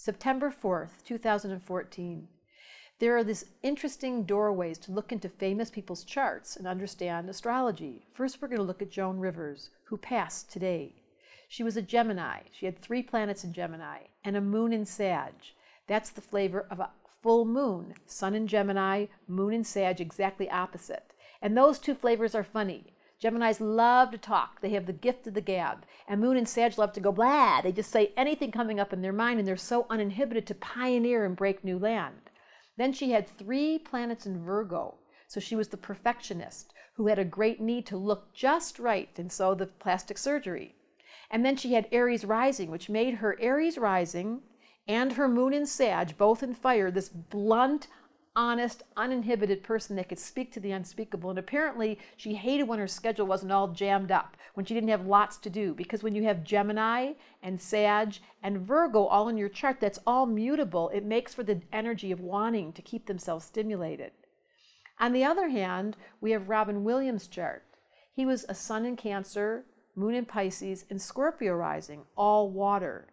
September 4th, 2014. There are these interesting doorways to look into famous people's charts and understand astrology. First, we're going to look at Joan Rivers, who passed today. She was a Gemini. She had 3 planets in Gemini and a moon in Sag. That's the flavor of a full moon. Sun in Gemini, moon in Sag, exactly opposite. And those 2 flavors are funny. Geminis love to talk. They have the gift of the gab. And Moon and Sag love to go blah. They just say anything coming up in their mind, and they're so uninhibited to pioneer and break new land. Then she had 3 planets in Virgo. So she was the perfectionist who had a great need to look just right, and so the plastic surgery. And then she had Aries rising, which made her Aries rising and her moon in Sag, both in fire, this blunt, honest, uninhibited person that could speak to the unspeakable. And apparently she hated when her schedule wasn't all jammed up, when she didn't have lots to do, because when you have Gemini and Sag and Virgo all in your chart, that's all mutable. It makes for the energy of wanting to keep themselves stimulated. On the other hand, we have Robin Williams' chart. He was a Sun in Cancer, Moon in Pisces, and Scorpio rising, all water.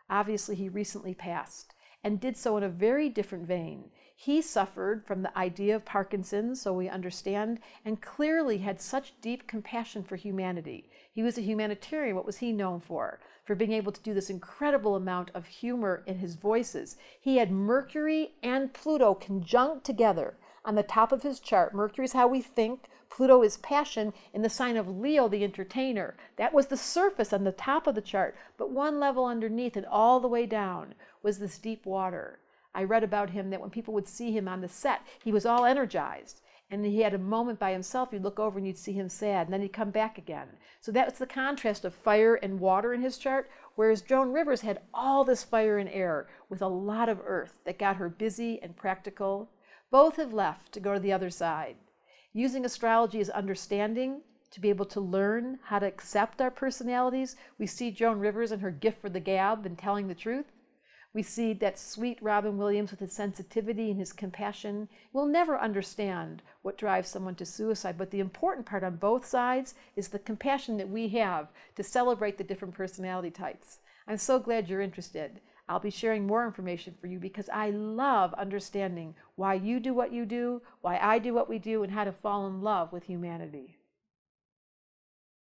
Obviously, he recently passed and did so in a very different vein. He suffered from the idea of Parkinson's, so we understand, and clearly had such deep compassion for humanity. He was a humanitarian. What was he known for? For being able to do this incredible amount of humor in his voices. He had Mercury and Pluto conjunct together on the top of his chart. Mercury is how we think. Pluto is passion in the sign of Leo, the entertainer. That was the surface on the top of the chart. But one level underneath and all the way down was this deep water. I read about him that when people would see him on the set, he was all energized. And he had a moment by himself, you'd look over and you'd see him sad, and then he'd come back again. So that was the contrast of fire and water in his chart, whereas Joan Rivers had all this fire and air with a lot of earth that got her busy and practical. Both have left to go to the other side. Using astrology as understanding, to be able to learn how to accept our personalities, we see Joan Rivers and her gift for the gab and telling the truth. We see that sweet Robin Williams with his sensitivity and his compassion. We'll never understand what drives someone to suicide, but the important part on both sides is the compassion that we have to celebrate the different personality types. I'm so glad you're interested. I'll be sharing more information for you because I love understanding why you do what you do, why I do what we do, and how to fall in love with humanity.